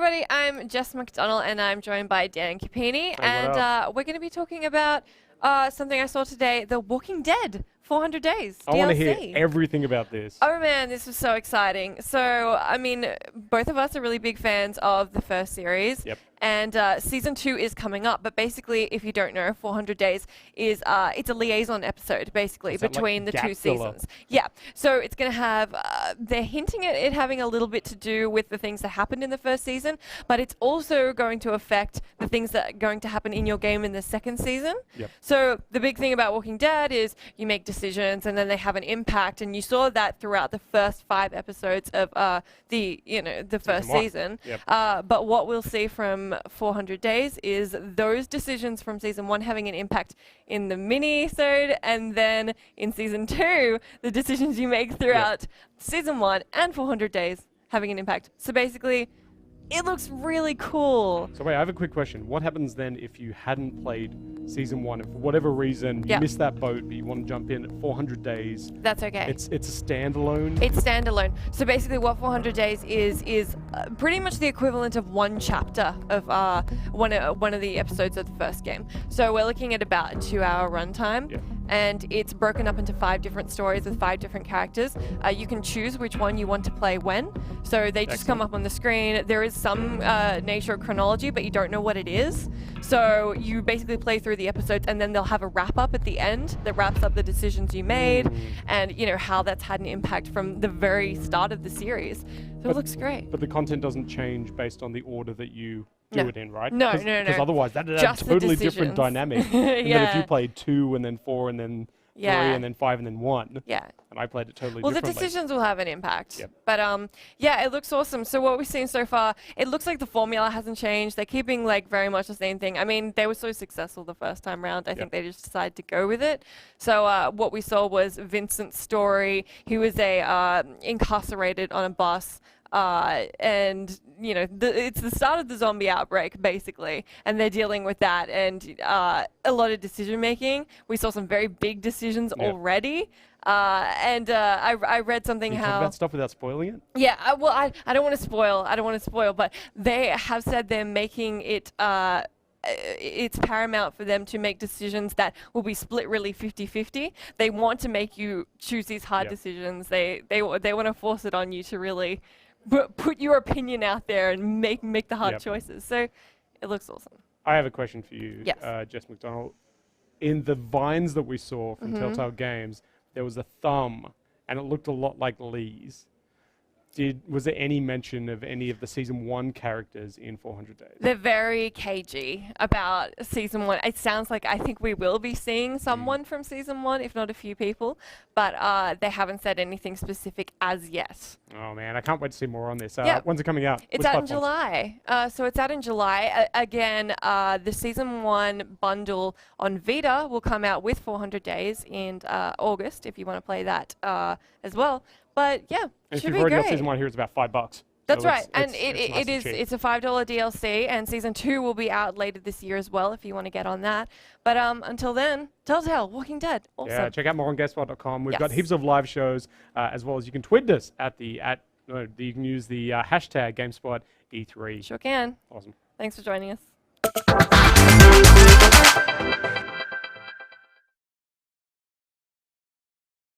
everybody, I'm Jess McDonald and I'm joined by Dan Capini, and we're going to be talking about something I saw today, The Walking Dead 400 Days DLC. I want to hear everything about this. Oh man, this was so exciting. So, I mean, both of us are really big fans of the first series. Yep. And season 2 is coming up, but basically, if you don't know, 400 Days is it's a liaison episode, basically, between the two seasons. Yeah, so it's going to have, they're hinting at it having a little bit to do with the things that happened in the first season, but it's also going to affect the things that are going to happen in your game in the second season. Yep. So the big thing about Walking Dead is you make decisions and then they have an impact, and you saw that throughout the first 5 episodes of the first season. Yep. But what we'll see from 400 Days is those decisions from season 1 having an impact in the mini-sode, and then in season 2, the decisions you make throughout season 1 and 400 Days having an impact. So basically, it looks really cool. So wait, I have a quick question. What happens then if you hadn't played season 1 and for whatever reason you missed that boat but you want to jump in at 400 Days? That's okay. It's a standalone? It's standalone. So basically what 400 Days is pretty much the equivalent of one chapter of one of the episodes of the first game. So we're looking at about a 2-hour runtime. Yeah. And it's broken up into 5 different stories with 5 different characters. You can choose which one you want to play when. So they just come up on the screen. There is some nature of chronology, but you don't know what it is. So you basically play through the episodes, and then they'll have a wrap-up at the end that wraps up the decisions you made and, you know, how that's had an impact from the very start of the series. So it looks great. But the content doesn't change based on the order that you do it in, right? No. Because otherwise that'd have a totally different dynamic. And then if you played 2 and then 4 and then 3 and then 5 and then 1. Yeah. And I played it totally differently. differently. Well, the decisions will have an impact. Yep. But yeah, it looks awesome. So what we've seen so far, it looks like the formula hasn't changed. They're keeping like very much the same thing. I mean, they were so successful the first time round. I think they just decided to go with it. So what we saw was Vincent's story. He was incarcerated on a bus. And you know, it's the start of the zombie outbreak basically, and they're dealing with that, and a lot of decision making. We saw some very big decisions already, and I read something Can you how talk about stuff without spoiling it? Yeah, I don't want to spoil, but they have said they're making it it's paramount for them to make decisions that will be split really 50-50. They want to make you choose these hard decisions. They want to force it on you to really put your opinion out there and make the hard choices. So it looks awesome. I have a question for you, Yes. Jess McDonald. In the vines that we saw from Telltale Games, there was a thumb, and it looked a lot like Lee's. Was there any mention of any of the season 1 characters in 400 Days? They're very cagey about season 1. It sounds like I think we will be seeing someone from season 1, if not a few people, but they haven't said anything specific as yet. Oh man, I can't wait to see more on this. When's it coming out? It's out in July. So it's out in July. Again, the season 1 bundle on Vita will come out with 400 Days in August, if you want to play that as well. But yeah, and should if be you've already great. got season 1 here, it's about $5. That's so right, and it's a $5 DLC, and season 2 will be out later this year as well if you want to get on that. But until then, Telltale, Walking Dead, awesome. Yeah, check out more on GameSpot.com. We've got heaps of live shows, as well as you can tweet us you can use the hashtag GameSpot E3. Sure can. Awesome. Thanks for joining us.